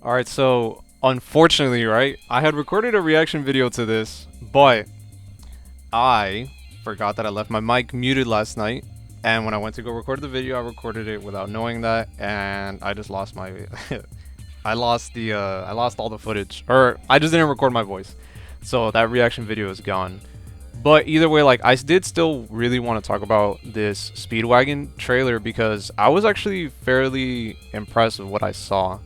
Alright, so unfortunately, right, I had recorded a reaction video to this, but I forgot that I left my mic muted last night, and when I went to go record the video, I recorded it without knowing that, and I just lost my I lost all the footage, or I just didn't record my voice. So that reaction video is gone. But either way, like, I did still really want to talk about this Speedwagon trailer because I was actually fairly impressed with what I saw.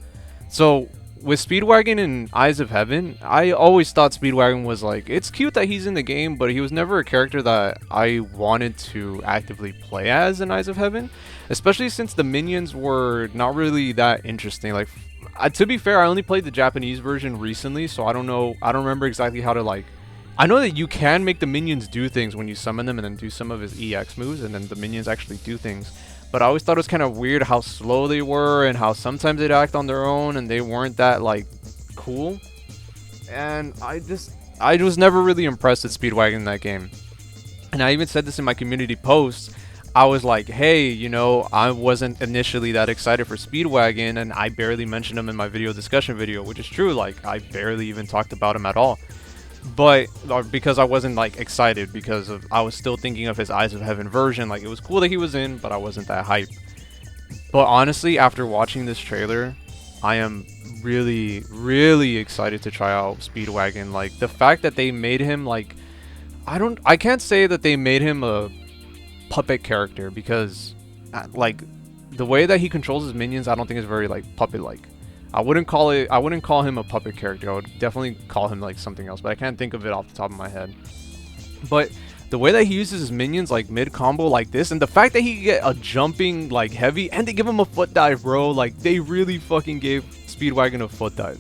So with Speedwagon and Eyes of Heaven, I always thought Speedwagon was like, it's cute that he's in the game, but he was never a character that I wanted to actively play as in Eyes of Heaven, especially since the minions were not really that interesting. Like, to be fair, I only played the Japanese version recently, so I don't know, I don't remember exactly how to, like, I know that you can make the minions do things when you summon them and then do some of his EX moves, and then the minions actually do things. But I always thought it was kind of weird how slow they were and how sometimes they'd act on their own and they weren't that, like, cool. And I was never really impressed with Speedwagon in that game. And I even said this in my community post. I was like, hey, you know, I wasn't initially that excited for Speedwagon, and I barely mentioned him in my video discussion video, which is true. Like, I barely even talked about him at all. But because I wasn't like excited, because I was still thinking of his Eyes of Heaven version. Like, it was cool that he was in, but I wasn't that hype. But honestly, after watching this trailer, I am really excited to try out Speedwagon. Like, the fact that they made him, like, I can't say that they made him a puppet character, because like, the way that he controls his minions, I don't think is very, like, puppet like. I wouldn't call him a puppet character. I would definitely call him like something else, but I can't think of it off the top of my head. But the way that he uses his minions, like mid combo like this, and the fact that he can get a jumping like heavy, and they give him a foot dive, bro. Like, they really fucking gave Speedwagon a foot dive.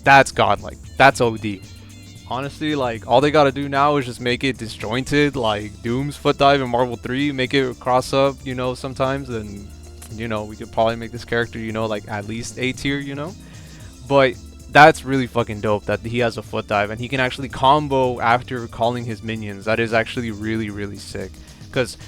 That's godlike. That's OD. Honestly, like, all they gotta do now is just make it disjointed, like Doom's foot dive in Marvel 3. Make it cross up, you know, sometimes, and you know, we could probably make this character, you know, like at least A tier, you know. But that's really fucking dope that he has a foot dive and he can actually combo after calling his minions. That is actually really sick. Because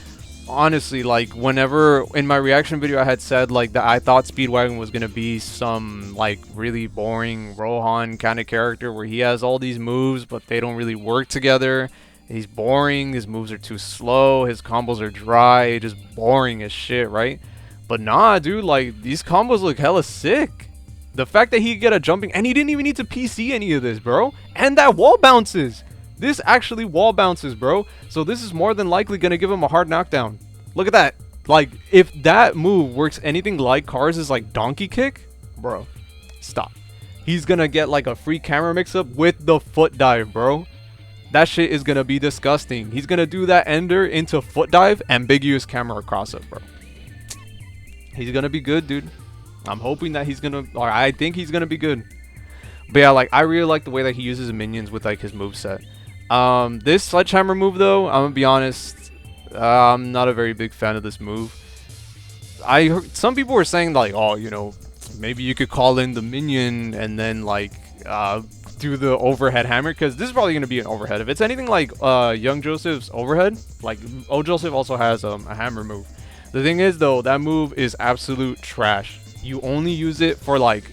honestly, like, whenever in my reaction video I had said like that I thought Speedwagon was gonna be some like really boring Rohan kind of character where he has all these moves but they don't really work together. He's boring, his moves are too slow, his combos are dry, just boring as shit, right? But nah, dude, like, these combos look hella sick. The fact that he could get a jumping, and he didn't even need to PC any of this, bro. And that wall bounces. This actually wall bounces, bro. So this is more than likely going to give him a hard knockdown. Look at that. Like, if that move works anything like Cars' like donkey kick, bro, stop. He's going to get like a free camera mix-up with the foot dive, bro. That shit is going to be disgusting. He's going to do that ender into foot dive, ambiguous camera cross-up, bro. He's gonna be good, dude. I'm hoping that he's gonna, or I think he's gonna be good. But yeah, like, I really like the way that he uses minions with like his moveset. This sledgehammer move though, I'm gonna be honest, I'm not a very big fan of this move. I heard some people were saying like, oh, you know, maybe you could call in the minion and then like do the overhead hammer, because this is probably gonna be an overhead. If it's anything like Young Joseph's overhead, like Joseph also has a hammer move. The thing is, though, that move is absolute trash. You only use it for, like,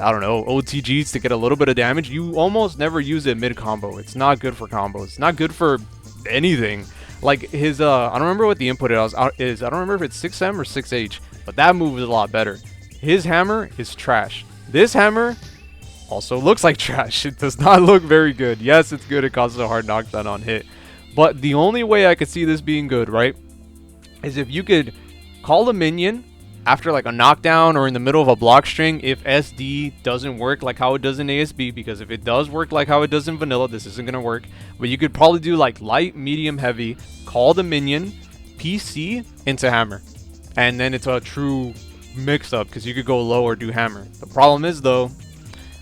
I don't know, OTGs to get a little bit of damage. You almost never use it mid-combo. It's not good for combos. It's not good for anything. Like, his, I don't remember what the input is. I don't remember if it's 6M or 6H, but that move is a lot better. His hammer is trash. This hammer also looks like trash. It does not look very good. Yes, it's good. It causes a hard knockdown on hit. But the only way I could see this being good, right, is if you could call the minion after like a knockdown or in the middle of a block string if SD doesn't work like how it does in ASB, because if it does work like how it does in vanilla, this isn't going to work. But you could probably do like light, medium, heavy, call the minion, PC into hammer, and then it's a true mix-up because you could go low or do hammer. The problem is, though,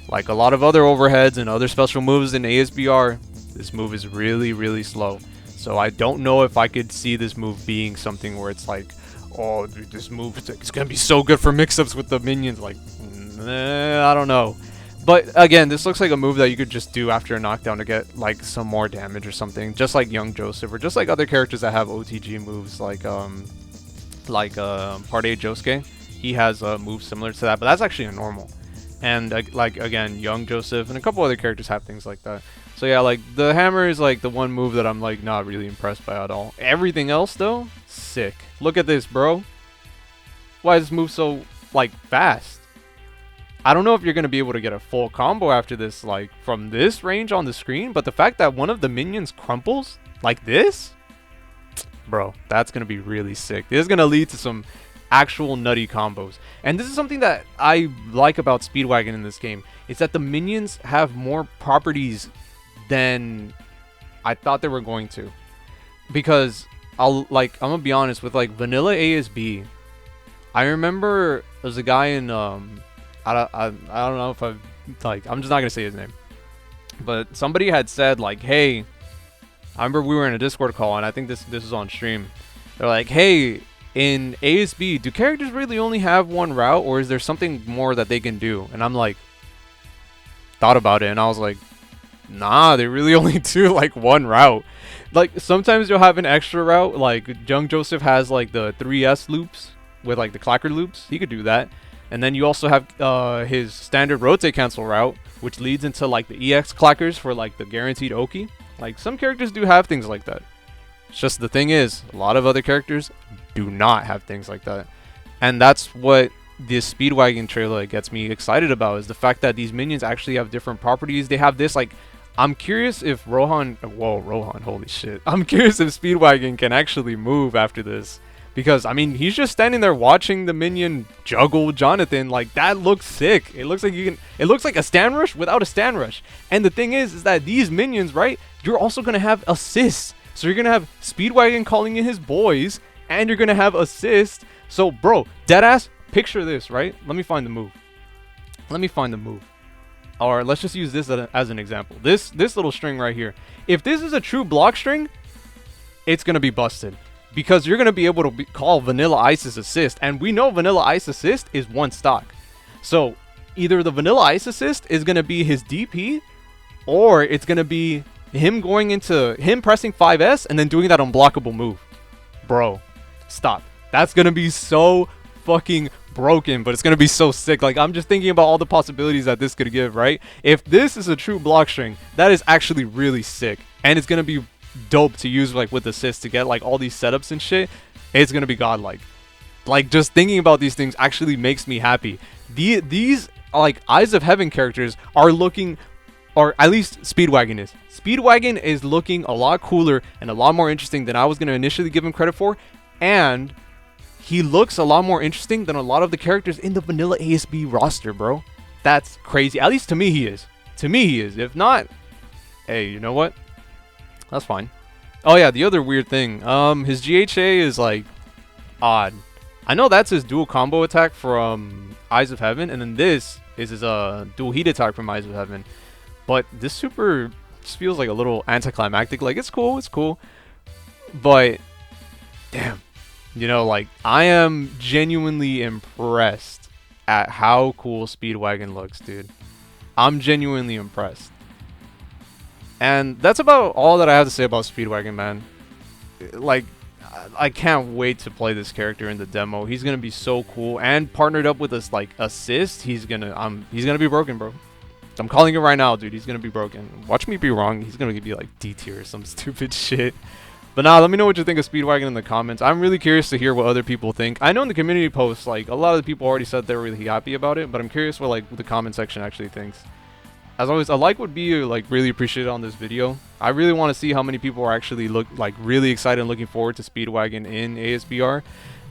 like a lot of other overheads and other special moves in ASBR, this move is really slow. So I don't know if I could see this move being something where it's like, oh, dude, this move, it's going to be so good for mix-ups with the minions. Like, I don't know. But again, this looks like a move that you could just do after a knockdown to get like some more damage or something. Just like Young Joseph, or just like other characters that have OTG moves, like Part 8 Josuke. He has a move similar to that, but that's actually a normal. And like again, young Joseph and a couple other characters have things like that. So yeah, like the hammer is like the one move that I'm like not really impressed by at all. Everything else though, sick. Look at this, bro. Why does this move so like fast? I don't know if you're going to be able to get a full combo after this, like from this range on the screen, but the fact that one of the minions crumples like this, bro, that's going to be really sick. This is going to lead to some actual nutty combos. And this is something that I like about Speedwagon in this game. It's that the minions have more properties than I thought they were going to. Because I'm going to be honest with like vanilla ASB. I remember there's a guy in I don't know if I'm just not gonna say his name, but somebody had said like, hey, I remember we were in a Discord call and I think this is on stream. They're like, hey, in ASB, do characters really only have one route, or is there something more that they can do? And I'm like, thought about it and I was like, nah, they really only do like one route. Like sometimes you'll have an extra route, like Young Joseph has like the 3S loops with like the clacker loops. He could do that. And then you also have his standard rotate cancel route, which leads into like the EX clackers for like the guaranteed Oki. Like some characters do have things like that. It's just the thing is, a lot of other characters do not have things like that. And that's what this Speedwagon trailer gets me excited about, is the fact that these minions actually have different properties. They have this like, I'm curious if Rohan, holy shit. I'm curious if Speedwagon can actually move after this. Because, I mean, he's just standing there watching the minion juggle Jonathan. Like, that looks sick. It looks like it looks like a stand rush without a stand rush. And the thing is that these minions, right, you're also going to have assists. So you're going to have Speedwagon calling in his boys, and you're going to have assists. So, bro, deadass, picture this, right? Let me find the move. Or let's just use this as an example. This little string right here. If this is a true block string, it's going to be busted. Because you're going to be able to call Vanilla Ice's assist. And we know Vanilla Ice assist is one stock. So either the Vanilla Ice assist is going to be his DP, or it's going to be him going into him pressing 5S and then doing that unblockable move. Bro, stop. That's going to be so fucking broken, but it's going to be so sick. Like, I'm just thinking about all the possibilities that this could give, right? If this is a true block string, that is actually really sick. And it's going to be dope to use like with assists to get like all these setups and shit. It's gonna be godlike. Like, just thinking about these things actually makes me happy. These like Eyes of Heaven characters are looking, or at least Speedwagon is looking a lot cooler and a lot more interesting than I was gonna initially give him credit for. And he looks a lot more interesting than a lot of the characters in the vanilla ASB roster, bro. That's crazy. At least to me he is. If not, hey, you know what? That's fine. Oh yeah, the other weird thing. His GHA is like odd. I know that's his dual combo attack from Eyes of Heaven, and then this is his dual heat attack from Eyes of Heaven. But this super just feels like a little anticlimactic. Like, it's cool. But damn, you know, like, I am genuinely impressed at how cool Speedwagon looks, dude. I'm genuinely impressed. And that's about all that I have to say about Speedwagon, man. Like, I can't wait to play this character in the demo. He's gonna be so cool, and partnered up with this like assist, he's gonna be broken, bro. I'm calling it right now, dude. He's gonna be broken. Watch me be wrong. He's gonna be like D tier or some stupid shit. But now, let me know what you think of Speedwagon in the comments. I'm really curious to hear what other people think. I know in the community posts, like, a lot of the people already said they're really happy about it, but I'm curious what like the comment section actually thinks. As always, a like would be like really appreciated on this video. I really want to see how many people are actually really excited and looking forward to Speedwagon in ASBR.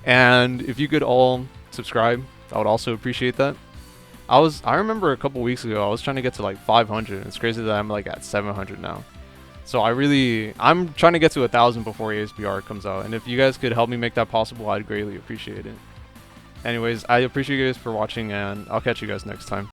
And if you could all subscribe, I would also appreciate that. I remember a couple weeks ago, I was trying to get to like 500. It's crazy that I'm like at 700 now. So I'm trying to get to 1,000 before ASBR comes out. And if you guys could help me make that possible, I'd greatly appreciate it. Anyways, I appreciate you guys for watching, and I'll catch you guys next time.